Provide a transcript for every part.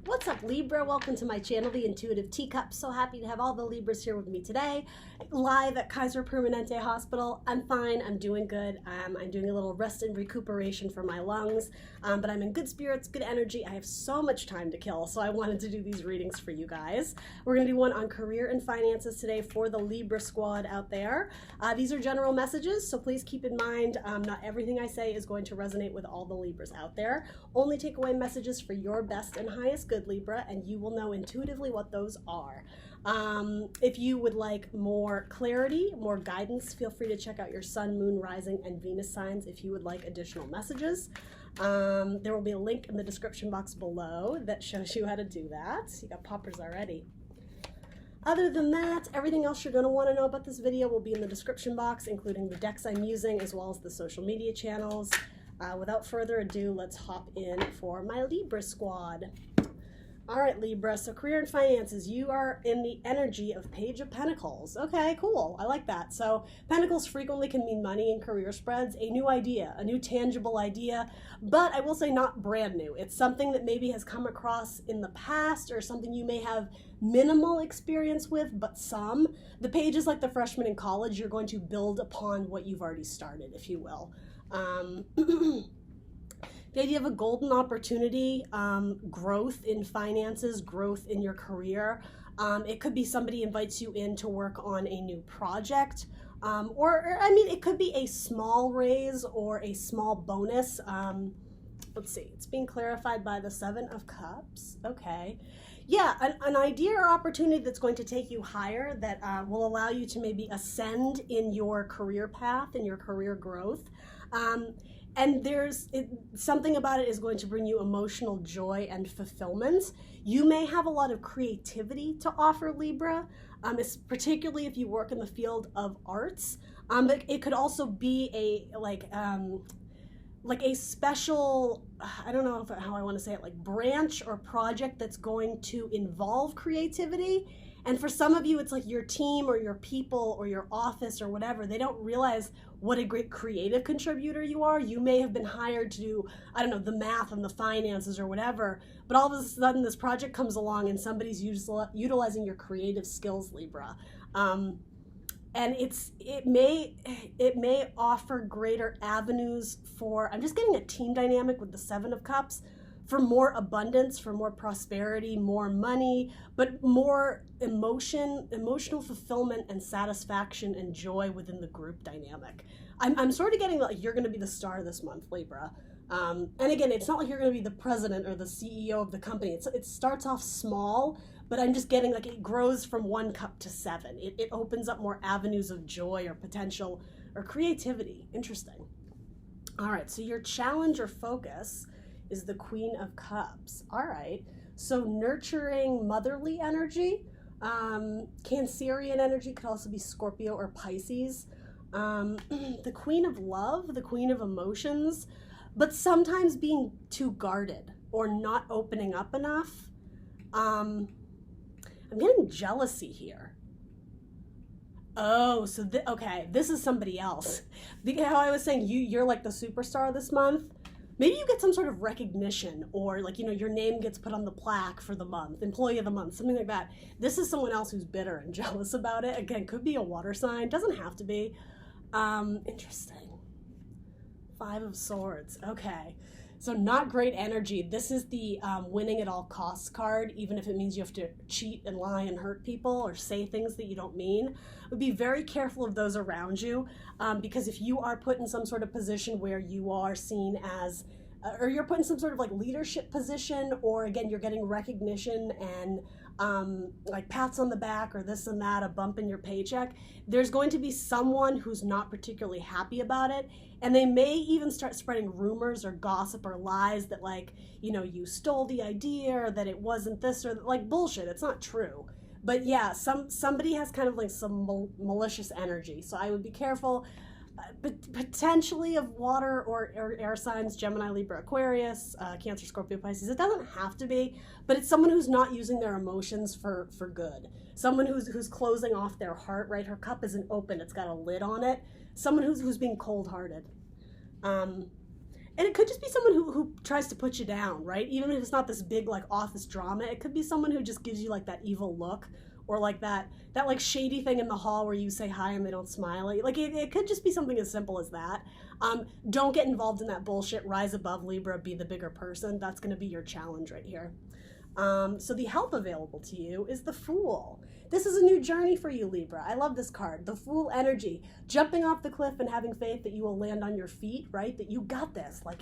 What's up, Libra? Welcome to my channel, The Intuitive Teacup. So happy to have all the Libras here with me today, live at Kaiser Permanente Hospital. I'm fine, I'm doing good. I'm doing a little rest and recuperation for my lungs, but I'm in good spirits, good energy. I have so much time to kill, so I wanted to do these readings for you guys. We're gonna do one on career and finances today for the Libra squad out there. These are general messages, so please keep in mind, not everything I say is going to resonate with all the Libras out there. Only take away messages for your best and highest good, Libra, and you will know intuitively what those are. If you would like more clarity, more guidance, feel free to check out your sun, moon, rising, and Venus signs if you would like additional messages. There will be a link in the description box below that shows you how to do that. You got poppers already. Other than that, everything else you're going to want to know about this video will be in the description box, including the decks I'm using as well as the social media channels. Without further ado, let's hop in for my Libra squad. All right, Libra, so career and finances, you are in the energy of Page of Pentacles. Okay, cool, I like that. So Pentacles frequently can mean money in career spreads, a new idea, a new tangible idea, but I will say not brand new. It's something that maybe has come across in the past or something you may have minimal experience with, but some. The Page is like the freshman in college. You're going to build upon what you've already started, if you will. The idea of a golden opportunity, growth in finances, growth in your career. It could be somebody invites you in to work on a new project, or I mean, it could be a small raise or a small bonus. Let's see, it's being clarified by the Seven of Cups. Okay. Yeah, an idea or opportunity that's going to take you higher, that will allow you to maybe ascend in your career path, in your career growth. And something about it is going to bring you emotional joy and fulfillment. You may have a lot of creativity to offer, Libra, particularly if you work in the field of arts. But it could also be like a special, I don't know how I want to say it, like branch or project that's going to involve creativity. And for some of you, it's like your team or your people or your office or whatever, they don't realize what a great creative contributor you are. You may have been hired to do, I don't know, the math and the finances or whatever, but all of a sudden this project comes along and somebody's utilizing your creative skills, Libra. And it may offer greater avenues for, I'm just getting a team dynamic with the Seven of Cups, for more abundance, for more prosperity, more money, but more emotional fulfillment and satisfaction and joy within the group dynamic. I'm sort of getting like you're going to be the star this month, Libra. And again, it's not like you're going to be the president or the CEO of the company. It starts off small, but I'm just getting like it grows from 1 cup to 7. It opens up more avenues of joy or potential or creativity. Interesting. All right, so your challenge or focus is the Queen of Cups. All right, so nurturing motherly energy, Cancerian energy, could also be Scorpio or Pisces. The Queen of Love, the Queen of Emotions, but sometimes being too guarded or not opening up enough. I'm getting jealousy here. Oh, so okay, this is somebody else. How I was saying, you're like the superstar this month. Maybe you get some sort of recognition, or like, you know, your name gets put on the plaque for the month, employee of the month, something like that. This is someone else who's bitter and jealous about it. Again, could be a water sign, doesn't have to be. Interesting. 5 of Swords. Okay. So not great energy. This is the winning at all costs card, even if it means you have to cheat and lie and hurt people or say things that you don't mean. But be very careful of those around you, because if you are put in some sort of position where you are seen as, or you're put in some sort of like leadership position, or again, you're getting recognition and like pats on the back or this and that, a bump in your paycheck, there's going to be someone who's not particularly happy about it. And they may even start spreading rumors or gossip or lies that, like, you know, you stole the idea or that it wasn't this, or like bullshit. It's not true. But yeah, somebody has kind of like some malicious energy. So I would be careful, potentially of water or air signs, Gemini, Libra, Aquarius, Cancer, Scorpio, Pisces. It doesn't have to be, but it's someone who's not using their emotions for good. Someone who's closing off their heart, right? Her cup isn't open, it's got a lid on it. Someone who's being cold-hearted. And it could just be someone who tries to put you down, right? Even if it's not this big like office drama, it could be someone who just gives you like that evil look, or like that like shady thing in the hall where you say hi and they don't smile at you. Like it could just be something as simple as that. Don't get involved in that bullshit. Rise above, Libra. Be the bigger person. That's going to be your challenge right here. So the help available to you is the Fool. This is a new journey for you, Libra. I love this card. The Fool energy, jumping off the cliff and having faith that you will land on your feet, right? That you got this. Like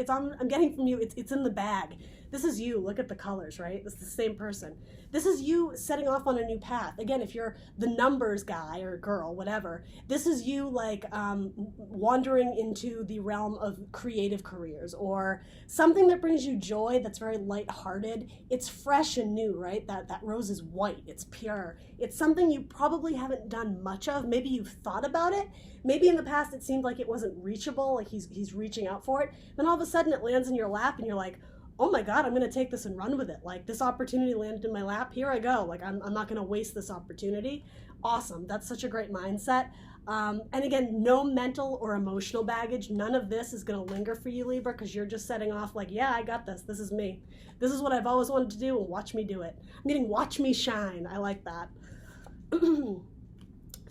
I'm getting from you. It's in the bag. This is you. Look at the colors, right? This is the same person. This is you setting off on a new path. Again, if you're the numbers guy or girl, whatever, this is you like wandering into the realm of creative careers or something that brings you joy. That's very lighthearted. It's fresh and new, right? That rose is white. It's pure. It's something you probably haven't done much of. Maybe you've thought about it. Maybe in the past it seemed like it wasn't reachable, like he's reaching out for it. Then all of a sudden it lands in your lap and you're like, oh my God, I'm going to take this and run with it. Like this opportunity landed in my lap. Here I go. Like I'm not going to waste this opportunity. Awesome. That's such a great mindset. And again, no mental or emotional baggage. None of this is going to linger for you, Libra, because you're just setting off like, yeah, I got this. This is me. This is what I've always wanted to do, and watch me do it. I'm getting watch me shine. I like that.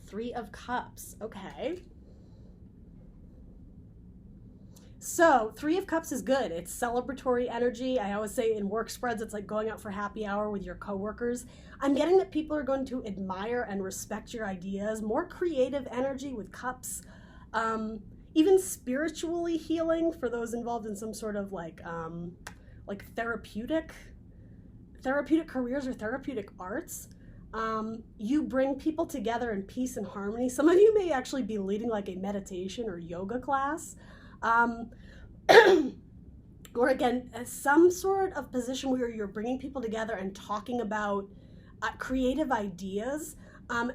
3 of Cups. Okay. So 3 of Cups is good. It's celebratory energy. I always say in work spreads, it's like going out for happy hour with your coworkers. I'm getting that people are going to admire and respect your ideas. More creative energy with Cups. Even spiritually healing for those involved in some sort of like therapeutic careers or therapeutic arts. You bring people together in peace and harmony. Some of you may actually be leading like a meditation or yoga class. Or again, some sort of position where you're bringing people together and talking about creative ideas. And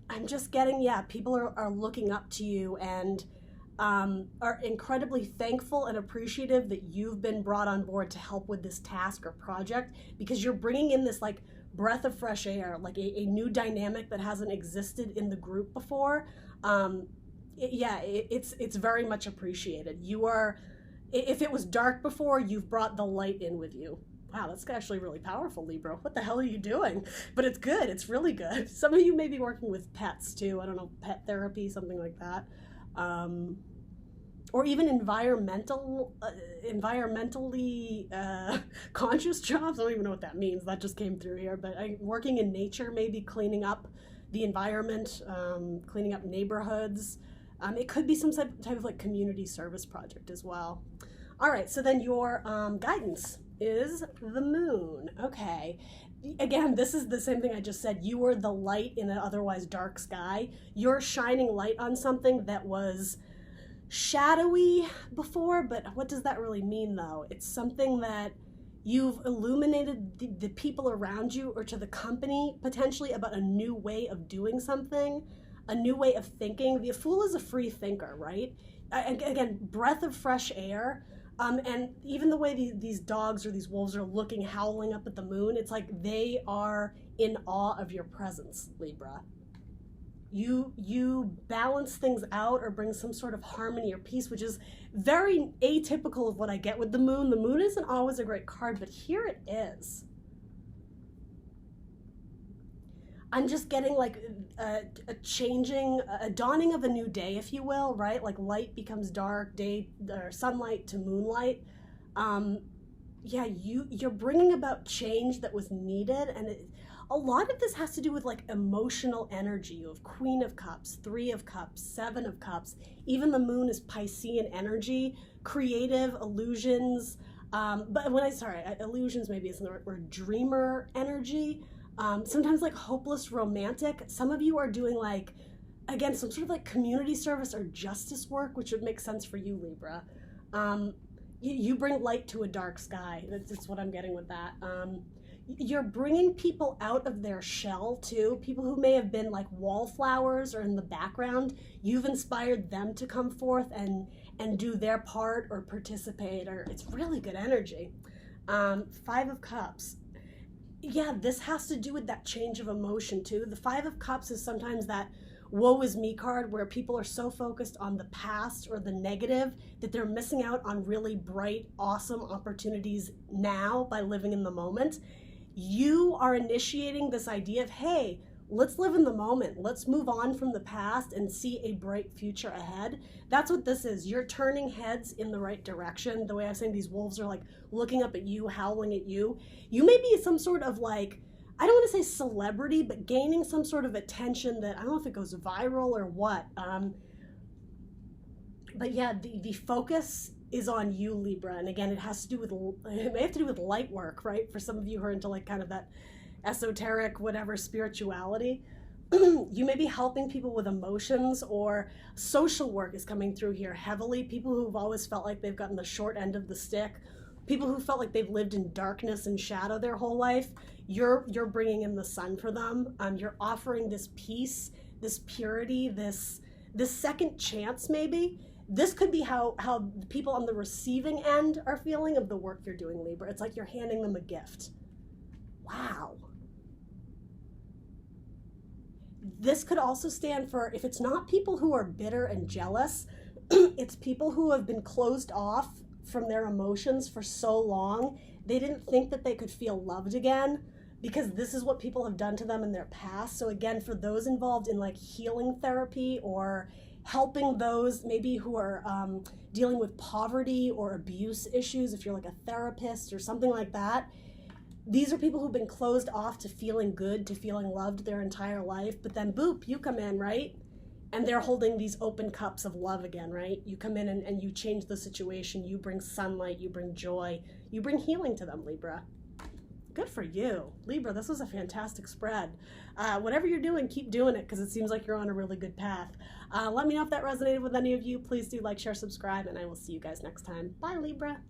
I'm just getting, people are looking up to you and are incredibly thankful and appreciative that you've been brought on board to help with this task or project, because you're bringing in this like breath of fresh air, like a new dynamic that hasn't existed in the group before. It's very much appreciated. You are, if it was dark before, you've brought the light in with you. Wow, that's actually really powerful, Libra. What the hell are you doing? But it's good. It's really good. Some of you may be working with pets too. I don't know, pet therapy, something like that. Or even environmentally conscious jobs. I don't even know what that means. That just came through here. But working in nature, maybe cleaning up the environment, cleaning up neighborhoods. It could be some type of like community service project as well. All right, so then your guidance is the Moon. Okay. Again, this is the same thing I just said. You are the light in an otherwise dark sky. You're shining light on something that was shadowy before, but what does that really mean though? It's something that you've illuminated the people around you or to the company potentially about a new way of doing something, a new way of thinking. The Fool is a free thinker, right? Again, breath of fresh air. And even the way these dogs or these wolves are looking, howling up at the moon, it's like they are in awe of your presence, Libra. You balance things out or bring some sort of harmony or peace, which is very atypical of what I get with the Moon. The Moon isn't always a great card, but here it is. I'm just getting like a dawning of a new day, if you will, right? Like light becomes dark, day or sunlight to moonlight. You're bringing about change that was needed, and a lot of this has to do with like emotional energy. You have Queen of Cups, 3 of Cups, 7 of Cups. Even the Moon is Piscean energy, creative illusions. Illusions maybe isn't the right word. Dreamer energy. Sometimes like hopeless romantic. Some of you are doing like, again, some sort of like community service or justice work, which would make sense for you, Libra. You bring light to a dark sky. That's what I'm getting with that. You're bringing people out of their shell too. People who may have been like wallflowers or in the background. You've inspired them to come forth and do their part or participate, or it's really good energy. 5 of Cups. Yeah, this has to do with that change of emotion too. The 5 of Cups is sometimes that woe is me card where people are so focused on the past or the negative that they're missing out on really bright, awesome opportunities now by living in the moment. You are initiating this idea of, hey, let's live in the moment. Let's move on from the past and see a bright future ahead. That's what this is. You're turning heads in the right direction. The way I was saying, these wolves are like looking up at you, howling at you. You may be some sort of like, I don't want to say celebrity, but gaining some sort of attention that, I don't know if it goes viral or what. But yeah, the focus is on you, Libra. And again, it may have to do with light work, right? For some of you who are into like kind of that esoteric, whatever, spirituality. You may be helping people with emotions, or social work is coming through here heavily. People who've always felt like they've gotten the short end of the stick, people who felt like they've lived in darkness and shadow their whole life. You're bringing in the sun for them. You're offering this peace, this purity, this second chance. Maybe this could be how people on the receiving end are feeling of the work you're doing, Libra. It's like you're handing them a gift. Wow. This could also stand for, if it's not people who are bitter and jealous, it's people who have been closed off from their emotions for so long. They didn't think that they could feel loved again because this is what people have done to them in their past. So again, for those involved in like healing therapy or helping those maybe who are dealing with poverty or abuse issues, if you're like a therapist or something like that, these are people who've been closed off to feeling good, to feeling loved their entire life. But then boop, you come in, right? And they're holding these open cups of love again, right? You come in and you change the situation. You bring sunlight, you bring joy, you bring healing to them, Libra. Good for you. Libra, this was a fantastic spread. Whatever you're doing, keep doing it because it seems like you're on a really good path. Let me know if that resonated with any of you. Please do like, share, subscribe, and I will see you guys next time. Bye, Libra.